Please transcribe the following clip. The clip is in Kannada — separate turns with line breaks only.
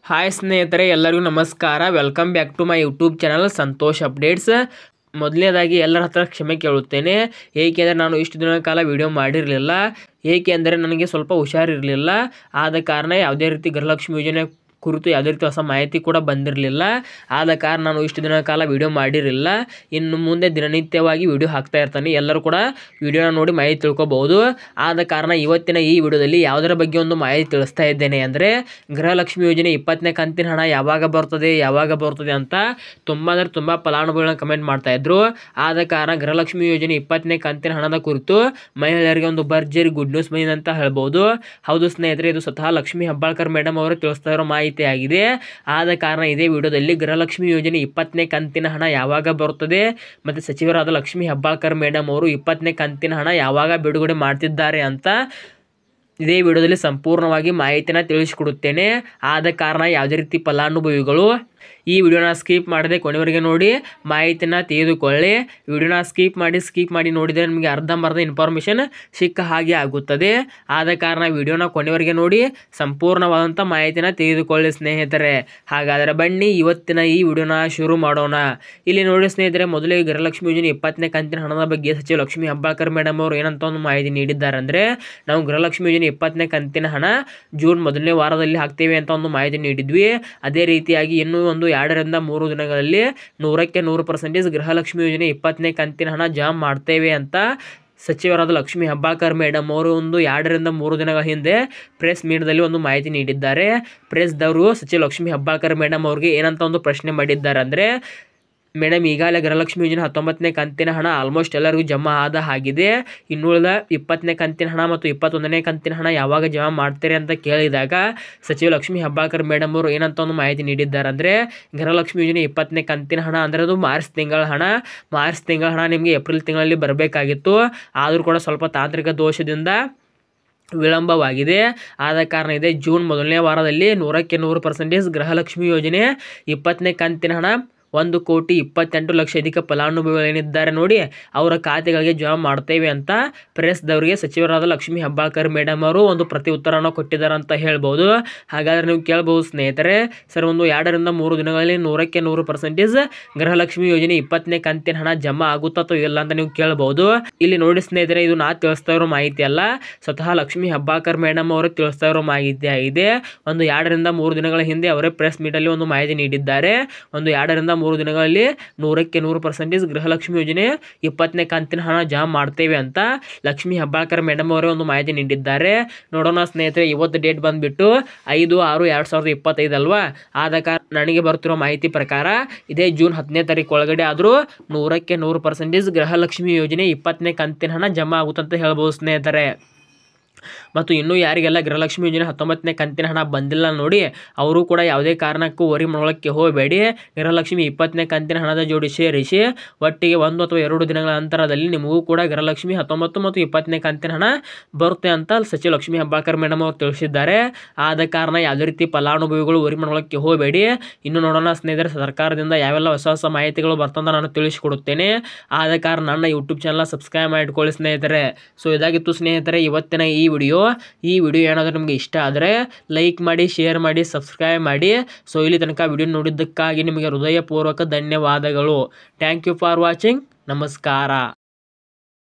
ಹಾಯ್ ಸ್ನೇಹಿತರೆ, ಎಲ್ಲರಿಗೂ ನಮಸ್ಕಾರ. Welcome back to my YouTube channel Santosh updates. ಮೊದಲನೇದಾಗಿ ಎಲ್ಲರ ಹತ್ರ ಕ್ಷಮೆ ಕೇಳುತ್ತೇನೆ, ಏಕೆಂದರೆ ನಾನು ಇಷ್ಟು ದಿನಗಳ ಕಾಲ ವಿಡಿಯೋ ಮಾಡಿರಲಿಲ್ಲ. ಏಕೆಂದರೆ ನನಗೆ ಸ್ವಲ್ಪ ಹುಷಾರಿರಲಿಲ್ಲ. ಆದ ಕಾರಣ ಯಾವುದೇ ರೀತಿ ಗೃಹಲಕ್ಷ್ಮಿ ಯೋಜನೆ ಕುರಿತು ಯಾವುದೇ ರೀತಿ ಹೊಸ ಮಾಹಿತಿ ಕೂಡ ಬಂದಿರಲಿಲ್ಲ. ಆದ ಕಾರಣ ನಾನು ಇಷ್ಟು ದಿನಗಳ ಕಾಲ ವಿಡಿಯೋ ಮಾಡಿರಲಿಲ್ಲ. ಇನ್ನು ಮುಂದೆ ದಿನನಿತ್ಯವಾಗಿ ವಿಡಿಯೋ ಹಾಕ್ತಾ ಇರ್ತಾನೆ. ಎಲ್ಲರೂ ಕೂಡ ವಿಡಿಯೋನ ನೋಡಿ ಮಾಹಿತಿ ತಿಳ್ಕೊಬಹುದು. ಆದ ಕಾರಣ ಇವತ್ತಿನ ಈ ವಿಡಿಯೋದಲ್ಲಿ ಯಾವುದರ ಬಗ್ಗೆ ಒಂದು ಮಾಹಿತಿ ತಿಳಿಸ್ತಾ ಇದ್ದೇನೆ ಅಂದರೆ, ಗೃಹಲಕ್ಷ್ಮಿ ಯೋಜನೆ 20ನೇ ಕಂತಿನ ಹಣ ಯಾವಾಗ ಬರ್ತದೆ ಅಂತ ತುಂಬ ಫಲಾನುಭವಿಗಳನ್ನ ಕಮೆಂಟ್ ಮಾಡ್ತಾ ಇದ್ರು. ಆದ ಕಾರಣ ಗೃಹಲಕ್ಷ್ಮಿ ಯೋಜನೆ 20ನೇ ಕಂತಿನ ಹಣದ ಕುರಿತು ಮಹಿಳೆಯರಿಗೆ ಒಂದು ಭರ್ಜರಿ ಗುಡ್ ನ್ಯೂಸ್ ಬಂದಿದೆ ಅಂತ ಹೇಳ್ಬೋದು. ಹೌದು ಸ್ನೇಹಿತರೆ, ಇದು ಸ್ವತಃ ಲಕ್ಷ್ಮೀ ಹೆಬ್ಬಾಳ್ಕರ್ ಮೇಡಮ್ ಅವರು ತಿಳಿಸ್ತಾ ಇರೋ ಮಾಹಿತಿ ಆಗಿದೆ. ಆದ ಕಾರಣ ಇದೇ ವಿಡಿಯೋದಲ್ಲಿ ಗೃಹಲಕ್ಷ್ಮಿ ಯೋಜನೆ 20ನೇ ಕಂತಿನ ಹಣ ಯಾವಾಗ ಬರುತ್ತದೆ ಮತ್ತು ಸಚಿವರಾದ ಲಕ್ಷ್ಮೀ ಹೆಬ್ಬಾಳ್ಕರ್ ಮೇಡಮ್ ಅವರು 20ನೇ ಕಂತಿನ ಹಣ ಯಾವಾಗ ಬಿಡುಗಡೆ ಮಾಡ್ತಿದ್ದಾರೆ ಅಂತ ಇದೇ ವಿಡಿಯೋದಲ್ಲಿ ಸಂಪೂರ್ಣವಾಗಿ ಮಾಹಿತಿನ ತಿಳಿಸಿಕೊಡುತ್ತೇನೆ. ಆದ ಕಾರಣ ಯಾವುದೇ ರೀತಿ ಫಲಾನುಭವಿಗಳು ಈ ವಿಡಿಯೋನ ಸ್ಕಿಪ್ ಮಾಡದೆ ಕೊನೆವರೆಗೆ ನೋಡಿ ಮಾಹಿತಿನ ತೆಗೆದುಕೊಳ್ಳಿ. ವಿಡಿಯೋನ ಸ್ಕಿಪ್ ಮಾಡಿ ನೋಡಿದರೆ ನಿಮಗೆ ಅರ್ಧಂಬರ್ಧ ಇನ್ಫಾರ್ಮೇಷನ್ ಸಿಕ್ಕ ಹಾಗೆ ಆಗುತ್ತದೆ. ಆದ ಕಾರಣ ವಿಡಿಯೋನ ಕೊನೆವರೆಗೆ ನೋಡಿ ಸಂಪೂರ್ಣವಾದಂಥ ಮಾಹಿತಿನ ತೆಗೆದುಕೊಳ್ಳಿ ಸ್ನೇಹಿತರೆ. ಹಾಗಾದರೆ ಬನ್ನಿ ಇವತ್ತಿನ ಈ ವಿಡಿಯೋನ ಶುರು ಮಾಡೋಣ. ಇಲ್ಲಿ ನೋಡಿ ಸ್ನೇಹಿತರೆ, ಮೊದಲೇ ಗೃಹಲಕ್ಷ್ಮಿ ಯೋಜನೆ 20ನೇ ಕಂತಿನ ಹಣದ ಬಗ್ಗೆ ಸಚಿವ ಲಕ್ಷ್ಮೀ ಹೆಬ್ಬಾಳ್ಕರ್ ಮೇಡಮ್ ಅವರು ಏನಂತ ಒಂದು ಮಾಹಿತಿ ನೀಡಿದ್ದಾರೆ ಅಂದರೆ, ನಾವು ಗೃಹಲಕ್ಷ್ಮಿ ಯೋಜನೆ 20ನೇ ಕಂತಿನ ಹಣ ಜೂನ್ ಮೊದಲನೇ ವಾರದಲ್ಲಿ ಹಾಕ್ತೇವೆ ಅಂತ ಒಂದು ಮಾಹಿತಿ ನೀಡಿದ್ವಿ. ಅದೇ ರೀತಿಯಾಗಿ ಇನ್ನೂ ಒಂದು 2 ರಿಂದ 3 ದಿನಗಳಲ್ಲಿ 100ಕ್ಕೆ 100% ಗೃಹಲಕ್ಷ್ಮಿ ಯೋಜನೆ 20ನೇ ಕಂತಿನ ಹಣ ಜಮಾ ಮಾಡ್ತೇವೆ ಅಂತ ಸಚಿವರಾದ ಲಕ್ಷ್ಮೀ ಹೆಬ್ಬಾಳ್ಕರ್ ಮೇಡಮ್ ಅವರು ಒಂದು 2 ರಿಂದ 3 ದಿನಗಳ ಹಿಂದೆ ಪ್ರೆಸ್ ಮೀಟ್ದಲ್ಲಿ ಒಂದು ಮಾಹಿತಿ ನೀಡಿದ್ದಾರೆ. ಪ್ರೆಸ್ದವರು ಸಚಿವ ಲಕ್ಷ್ಮೀ ಹೆಬ್ಬಾಳ್ಕರ್ ಮೇಡಮ್ ಅವ್ರಿಗೆ ಏನಂತ ಒಂದು ಪ್ರಶ್ನೆ ಮಾಡಿದ್ದಾರೆ ಅಂದರೆ, ಮೇಡಮ್ ಈಗಾಗಲೇ ಗೃಹಲಕ್ಷ್ಮಿ ಯೋಜನೆ 19ನೇ ಕಂತಿನ ಹಣ ಆಲ್ಮೋಸ್ಟ್ ಎಲ್ಲರಿಗೂ ಜಮಾ ಆಗಿದೆ. ಇನ್ನುಳಿದ 20ನೇ ಕಂತಿನ ಹಣ ಮತ್ತು 21ನೇ ಕಂತಿನ ಹಣ ಯಾವಾಗ ಜಮಾ ಮಾಡ್ತಾರೆ ಅಂತ ಕೇಳಿದಾಗ ಸಚಿವ ಲಕ್ಷ್ಮೀ ಹೆಬ್ಬಾಳ್ಕರ್ ಮೇಡಮ್ ಅವರು ಏನಂತ ಒಂದು ಮಾಹಿತಿ ನೀಡಿದ್ದಾರೆ ಅಂದರೆ, ಗೃಹಲಕ್ಷ್ಮಿ ಯೋಜನೆ 20ನೇ ಕಂತಿನ ಹಣ ಅಂದರೆ ಅದು ಮಾರ್ಚ್ ತಿಂಗಳ ಹಣ ನಿಮಗೆ ಏಪ್ರಿಲ್ ತಿಂಗಳಲ್ಲಿ ಬರಬೇಕಾಗಿತ್ತು. ಆದರೂ ಕೂಡ ಸ್ವಲ್ಪ ತಾಂತ್ರಿಕ ದೋಷದಿಂದ ವಿಳಂಬವಾಗಿದೆ. ಆದ ಕಾರಣ ಇದೆ ಜೂನ್ ಮೊದಲನೇ ವಾರದಲ್ಲಿ 100ಕ್ಕೆ 100% ಗೃಹಲಕ್ಷ್ಮಿ ಯೋಜನೆ 20ನೇ ಕಂತಿನ ಹಣ 1,28,00,000 ಅಧಿಕ ಫಲಾನುಭವಿಗಳೇನಿದ್ದಾರೆ ನೋಡಿ ಅವರ ಖಾತೆಗಳಿಗೆ ಜಮಾ ಮಾಡ್ತೇವೆ ಅಂತ ಪ್ರೆಸ್ದವರಿಗೆ ಸಚಿವರಾದ ಲಕ್ಷ್ಮೀ ಹೆಬ್ಬಾಳ್ಕರ್ ಮೇಡಮ್ ಅವರು ಒಂದು ಪ್ರತಿ ಉತ್ತರವನ್ನು ಕೊಟ್ಟಿದ್ದಾರೆ ಅಂತ ಹೇಳ್ಬೋದು. ಹಾಗಾದರೆ ನೀವು ಕೇಳ್ಬೋದು ಸ್ನೇಹಿತರೆ, ಸರ್ ಒಂದು 2 ರಿಂದ 3 ದಿನಗಳಲ್ಲಿ 100ಕ್ಕೆ 100% ಗೃಹಲಕ್ಷ್ಮಿ ಯೋಜನೆ 20ನೇ ಕಂತಿನ ಹಣ ಜಮಾ ಆಗುತ್ತಾ ಅಥವಾ ಇಲ್ಲ ಅಂತ ನೀವು ಕೇಳ್ಬೋದು. ಇಲ್ಲಿ ನೋಡಿ ಸ್ನೇಹಿತರೆ, ಇದು ನಾ ತಿಳಿಸ್ತಾ ಇರೋ ಮಾಹಿತಿ ಅಲ್ಲ, ಸ್ವತಃ ಲಕ್ಷ್ಮೀ ಹೆಬ್ಬಾಳ್ಕರ್ ಮೇಡಮ್ ಅವರು ತಿಳಿಸ್ತಾ ಇರೋ ಮಾಹಿತಿ ಆಗಿದೆ. ಒಂದು 2 ರಿಂದ 3 ದಿನಗಳ ಹಿಂದೆ ಅವರೇ ಪ್ರೆಸ್ ಮೀಟಲ್ಲಿ ಒಂದು ಮಾಹಿತಿ ನೀಡಿದ್ದಾರೆ. ಒಂದು 2 ರಿಂದ 3 ದಿನಗಳಲ್ಲಿ 100ಕ್ಕೆ 100% ಗೃಹಲಕ್ಷ್ಮಿ ಯೋಜನೆ 20ನೇ ಕಂತಿನ ಹಣ ಜಮಾ ಮಾಡ್ತೇವೆ ಅಂತ ಲಕ್ಷ್ಮೀ ಹೆಬ್ಬಾಳ್ಕರ್ ಮೇಡಮ್ ಅವರೇ ಒಂದು ಮಾಹಿತಿ ನೀಡಿದ್ದಾರೆ. ನೋಡೋಣ ಸ್ನೇಹಿತರೆ, ಇವತ್ತು ಡೇಟ್ ಬಂದುಬಿಟ್ಟು 5/6/2025 ಅಲ್ವಾ. ಆದ ಕಾರಣ ನನಗೆ ಬರ್ತಿರೋ ಮಾಹಿತಿ ಪ್ರಕಾರ ಇದೇ ಜೂನ್ 10ನೇ ತಾರೀಕು ಒಳಗಡೆ ಆದರೂ 100ಕ್ಕೆ 100% ಗೃಹಲಕ್ಷ್ಮಿ ಯೋಜನೆ 20ನೇ ಕಂತಿನ ಹಣ ಜಮಾ ಆಗುತ್ತಂತ ಹೇಳ್ಬೋದು ಸ್ನೇಹಿತರೆ. ಮತ್ತು ಇನ್ನೂ ಯಾರಿಗೆಲ್ಲ ಗೃಹಲಕ್ಷ್ಮಿ ಯೋಜನೆ 19ನೇ ಕಂತಿನ ಹಣ ಬಂದಿಲ್ಲ ನೋಡಿ, ಅವರು ಕೂಡ ಯಾವುದೇ ಕಾರಣಕ್ಕೂ ವರಿ ಮಾಡೋಕ್ಕೆ ಹೋಗಬೇಡಿ. ಗೃಹಲಕ್ಷ್ಮಿ 20ನೇ ಕಂತಿನ ಹಣದ ಜೋಡಿ ಸೇರಿಸಿ ಒಟ್ಟಿಗೆ 1 ಅಥವಾ 2 ದಿನಗಳ ನಂತರದಲ್ಲಿ ನಿಮಗೂ ಕೂಡ ಗೃಹಲಕ್ಷ್ಮಿ 19 ಮತ್ತು 20ನೇ ಕಂತಿನ ಹಣ ಬರುತ್ತೆ ಅಂತ ಸಚಿವ ಲಕ್ಷ್ಮೀ ಹೆಬ್ಬಾಳ್ಕರ್ ಮೇಡಮ್ ಅವರು ತಿಳಿಸಿದ್ದಾರೆ. ಆದ ಕಾರಣ ಯಾವುದೇ ರೀತಿ ಫಲಾನುಭವಿಗಳು ವರಿ ಮಾಡೋಕ್ಕೆ ಹೋಗಬೇಡಿ. ಇನ್ನು ನೋಡೋಣ ಸ್ನೇಹಿತರೆ, ಸರ್ಕಾರದಿಂದ ಯಾವೆಲ್ಲ ಹೊಸ ಮಾಹಿತಿಗಳು ಬರ್ತಂತ ನಾನು ತಿಳಿಸಿಕೊಡುತ್ತೇನೆ. ಆದ ಕಾರಣ ನನ್ನ ಯೂಟ್ಯೂಬ್ ಚಾನಲ್ ಸಬ್ಸ್ಕ್ರೈಬ್ ಮಾಡಿಕೊಳ್ಳಿ ಸ್ನೇಹಿತರೆ. ಸೊ ಇದಾಗಿತ್ತು ಸ್ನೇಹಿತರೆ ಇವತ್ತಿನ ಈ ವಿಡಿಯೋ ಏನಾದರೂ ನಿಮಗೆ ಇಷ್ಟ ಆದರೆ ಲೈಕ್ ಮಾಡಿ, ಶೇರ್ ಮಾಡಿ, ಸಬ್ಸ್ಕ್ರೈಬ್ ಮಾಡಿ. ಸೊ ಇಲ್ಲಿ ತನಕ ವಿಡಿಯೋ ನೋಡಿದ್ದಕ್ಕಾಗಿ ನಿಮಗೆ ಹೃದಯಪೂರ್ವಕ ಧನ್ಯವಾದಗಳು. Thank you for watching. ನಮಸ್ಕಾರ.